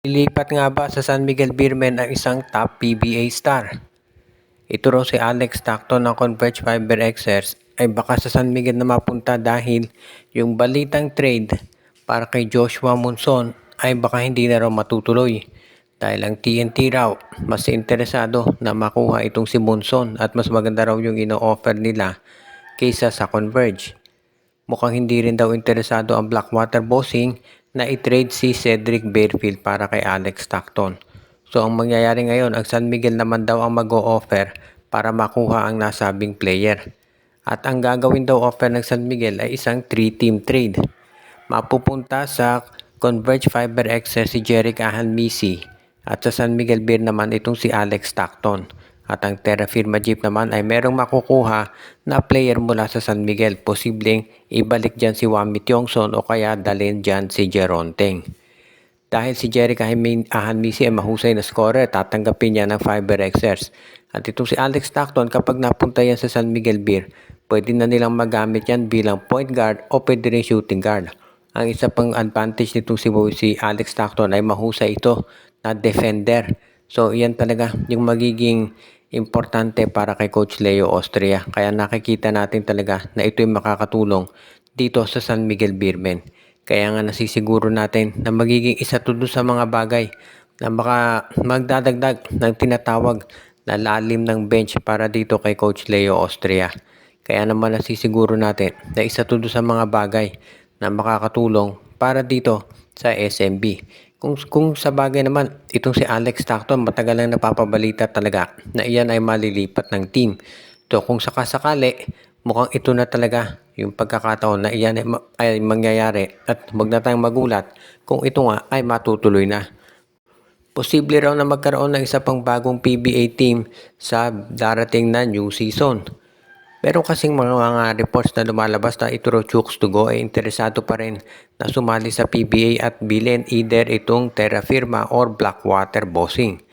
Lilipat nga ba sa San Miguel Beermen ang isang top PBA star? Ito raw si Alex Stockton ng Converge Fiber Xers ay baka sa San Miguel na mapunta dahil yung balitang trade para kay Joshua Monson ay baka hindi na raw matutuloy. Dahil ang TNT raw mas interesado na makuha itong si Monson at mas maganda raw yung ino-offer nila kaysa sa Converge. Mukhang hindi rin daw interesado ang Blackwater Bossing na i-trade si Cedric Barefield para kay Alex Stockton. So ang mangyayari ngayon, ang San Miguel naman daw ang mag-o-offer para makuha ang nasabing player. At ang gagawin daw offer ng San Miguel ay isang 3-team trade. Mapupunta sa Converge Fiber Xer si Jerick Ahanmisi at sa San Miguel Beer naman itong si Alex Stockton. At ang Terra Firma Jeep naman ay merong makukuha na player mula sa San Miguel. Posibleng ibalik dyan si Wami Tiongson o kaya dalhin dyan si Jeronteng. Dahil si Jerick Ahanmisi ay mahusay na scorer, tatanggapin niya ng Fiber Xers. At itong si Alex Stockton, kapag napunta yan sa San Miguel Beer, pwede na nilang magamit yan bilang point guard o pwede rin shooting guard. Ang isa pang advantage nitong si Alex Stockton ay mahusay ito na defender. So, yan talaga yung magiging importante para kay Coach Leo Austria. Kaya nakikita natin talaga na ito yung makakatulong dito sa San Miguel Beermen. Kaya nga nasisiguro natin na magiging isa to sa mga bagay na baka magdadagdag ng tinatawag na lalim ng bench para dito kay Coach Leo Austria. Kaya naman nasisiguro natin na isa to sa mga bagay na makakatulong para dito sa SMB. Kung sa bagay naman, itong si Alex Stockton, matagal lang napapabalita talaga na iyan ay malilipat ng team. So kung sakasakali, mukhang ito na talaga yung pagkakataon na iyan ay mangyayari at huwag na tayong magulat kung ito nga ay matutuloy na. Posible raw na magkaroon ng isa pang bagong PBA team sa darating na new season. Meron kasing mga reports na lumalabas na ito raw Chooks to Go ay interesado pa rin na sumali sa PBA at bilhin either itong Terra Firma or Blackwater Bossing.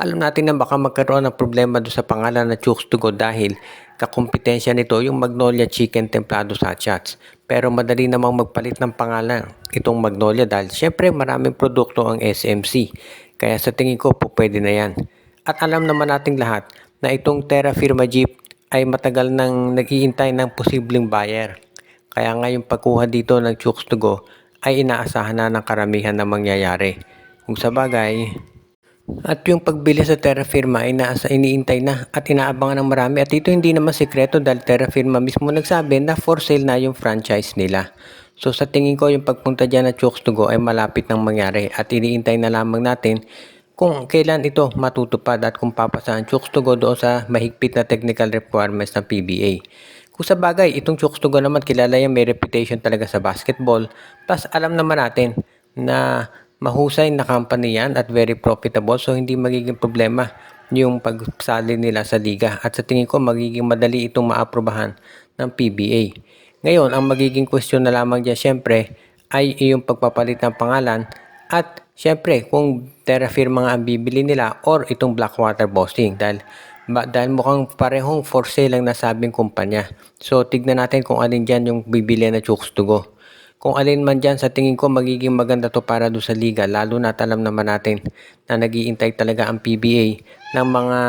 Alam natin na baka magkaroon ng problema doon sa pangalan na Chooks to Go dahil kakumpetensya nito yung Magnolia Chicken Templado Sachets. Pero madali namang magpalit ng pangalan itong Magnolia dahil syempre maraming produkto ang SMC. Kaya sa tingin ko po pwede na yan. At alam naman nating lahat na itong Terra Firma Jeep ay matagal nang nag-iintay ng posibleng buyer. Kaya nga yung pagkuha dito ng Chooks to Go ay inaasahan na ng karamihan na mangyayari. Kung sa bagay, at yung pagbili sa Terra Firma ay iniintay na at inaabangan ng marami. At ito hindi naman sekreto dahil Terra Firma mismo nagsabi na for sale na yung franchise nila. So sa tingin ko yung pagpunta dyan ng Chooks to Go ay malapit nang mangyari at iniintay na lamang natin kung kailan ito matutupad at kung papasa ang Chooks to Go doon sa mahigpit na technical requirements ng PBA. Kung sa bagay, itong Chooks to Go naman kilala yan, may reputation talaga sa basketball. Plus alam naman natin na mahusay na company yan at very profitable, so hindi magiging problema yung pagsali nila sa liga. At sa tingin ko magiging madali itong maaprobahan ng PBA. Ngayon, ang magiging question na lamang dyan syempre ay yung pagpapalit ng pangalan. At syempre, kung Terra Firma nga ang bibili nila or itong Blackwater Bossing dahil mukhang parehong for sale ang nasabing kumpanya. So, tignan natin kung alin dyan yung bibili na Chooks to Go. Kung alin man dyan, sa tingin ko magiging maganda to para doon sa liga. Lalo na alam naman natin na nag-iintay talaga ang PBA ng mga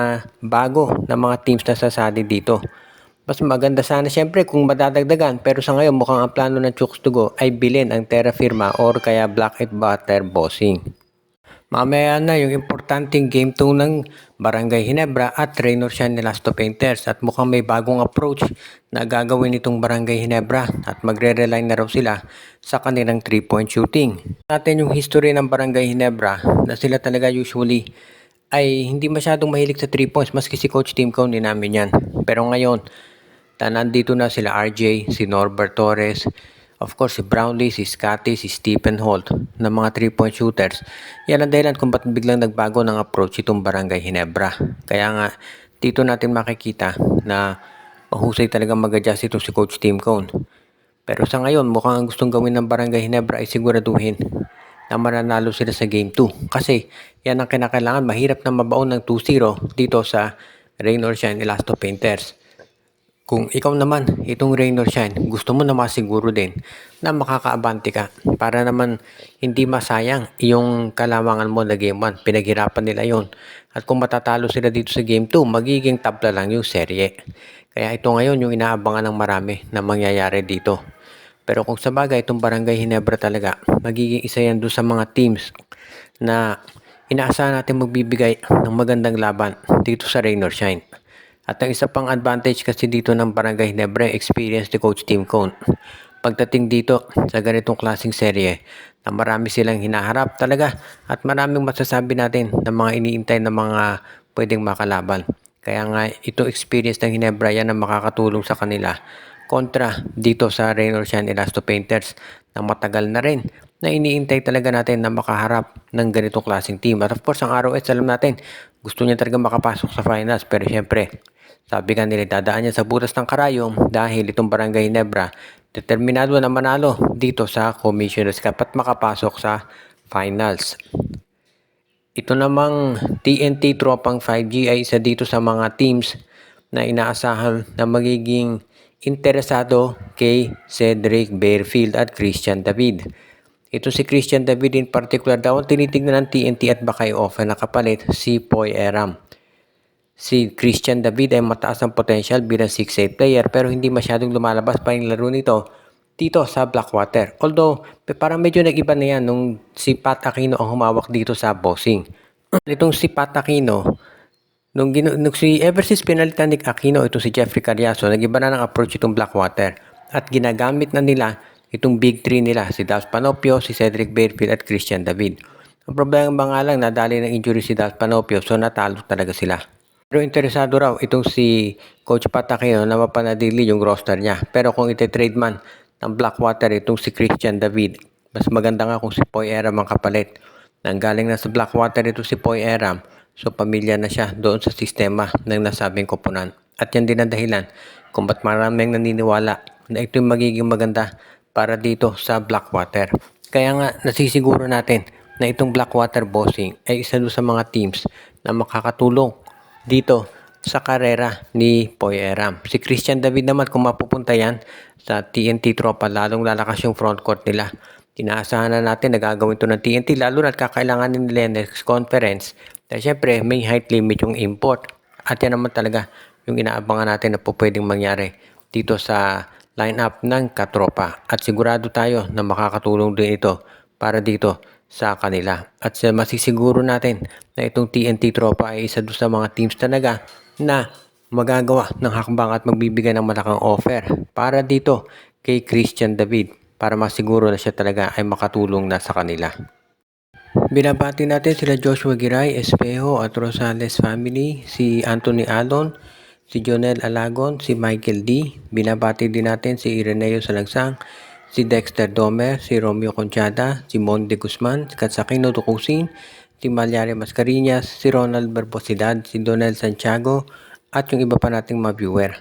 bago na mga teams na sasali dito. Mas maganda sana syempre kung madadagdagan, pero sa ngayon mukhang ang plano ng Chooks to Go ay bilhin ang Terra Firma or kaya Blackwater Bossing. Mamaya na yung importanteng game 2 ng Barangay Ginebra at Raynor Shine Elasto Painters at mukhang may bagong approach na gagawin itong Barangay Ginebra at magre-rely na raw sila sa kanilang 3-point shooting. Natin yung history ng Barangay Ginebra na sila talaga usually ay hindi masyadong mahilig sa 3 points maski si Coach Tim Cone din namin yan. Pero ngayon, nandito na sila RJ, si Norbert Torres, of course si Brownlee, si Scotty, si Stephen Holt na mga 3-point shooters. Yan ang dahilan kung ba't biglang nagbago ng approach itong Barangay Ginebra. Kaya nga dito natin makikita na mahusay talagang mag-adjust itong si Coach Tim Cone. Pero sa ngayon mukhang ang gustong gawin ng Barangay Ginebra ay siguraduhin na mananalo sila sa Game 2. Kasi yan ang kinakailangan. Mahirap na mabaon ng 2-0 dito sa Raynor Shine Elasto Painters. Kung ikaw naman, itong rain or shine, gusto mo na masiguro din na makakaabante ka para naman hindi masayang yung kalamangan mo na game 1. Pinaghirapan nila yon. At kung matatalo sila dito sa game 2, magiging tabla lang yung serye. Kaya ito ngayon yung inaabangan ng marami na mangyayari dito. Pero kung sa bagay, itong Barangay Ginebra talaga, magiging isa yan doon sa mga teams na inaasahan natin magbibigay ng magandang laban dito sa rain or shine. At ang isa pang advantage kasi dito ng Barangay Ginebra, experience ni Coach Tim Cone. Pagdating dito sa ganitong klaseng serye, na marami silang hinaharap talaga at maraming masasabi natin na mga iniintay na mga pwedeng makalaban. Kaya nga ito experience ng Ginebra yan na makakatulong sa kanila kontra dito sa Rain or Shine Elasto Painters na matagal na rin na iniintay talaga natin na makaharap ng ganitong klaseng team. At of course, ang ROS, alam natin, gusto niya talaga makapasok sa finals. Pero syempre, sabi nga nila, dadaan niya sa butas ng karayom dahil itong Barangay Ginebra determinado na manalo dito sa Commissioner's Cup at makapasok sa finals. Ito namang TNT Tropang 5G ay isa dito sa mga teams na inaasahan na magiging interesado kay Cedric Bearfield at Christian David. Ito si Christian David in particular daw ang tinitignan ng TNT at baka i-offer na kapalit si Poy Eram. Si Christian David ay mataas ang potential bilang 6'8 player pero hindi masyadong lumalabas pa yung laro nito dito sa Blackwater. Although parang medyo nag-iba na yan nung si Pat Aquino ang humawak dito sa bossing. Itong si Pat Aquino, nung si ever since pinalitan ni Aquino, itong si Jeffrey Carriazo, nag-iba na ng approach itong Blackwater. At ginagamit na nila itong big three nila, si Dallas Panopio, si Cedric Bearfield at Christian David. Ang problema nga lang, nadali ng injury si Dallas Panopio, so natalo talaga sila. Pero interesado raw itong si Coach Pat Aquino na mapanadili yung roster niya. Pero kung ite-trade man ng Blackwater itong si Christian David, mas maganda nga kung si Poy Eram ang kapalit. Nanggaling na sa Blackwater ito si Poy Eram, so pamilya na siya doon sa sistema ng nasabing koponan. At yan din ang dahilan kung ba't maraming naniniwala na ito yung magiging maganda para dito sa Blackwater. Kaya nga nasisiguro natin na itong Blackwater bossing ay isa doon sa mga teams na makakatulong dito sa karera ni Poy Eram. Si Christian David naman kung mapupunta yan sa TNT Tropa, lalong lalakas yung frontcourt nila. Inaasahan na natin na gagawin ito ng TNT lalo na kakailanganin nila next conference. Dahil syempre may height limit yung import. At yan naman talaga yung inaabangan natin na po pwedeng mangyari dito sa lineup ng katropa. At sigurado tayo na makakatulong din ito para dito sa kanila. At masisiguro natin na itong TNT Tropa ay isa doon sa mga teams talaga na magagawa ng hakbang at magbibigay ng malakang offer para dito kay Christian David para masiguro na siya talaga ay makatulong na sa kanila. Binabati natin sila Joshua Giray, Espejo at Rosales family, si Anthony Alon, si Jonel Alagon, si Michael D. Binabati din natin si Ireneo Salangsang, si Dexter Domer, si Romeo Conchada, si Monde Guzman, si Katsakino Tukusin, si Malyari Mascarillas, si Ronald Barbosidad, si Donel Santiago, at yung iba pa nating mga viewer.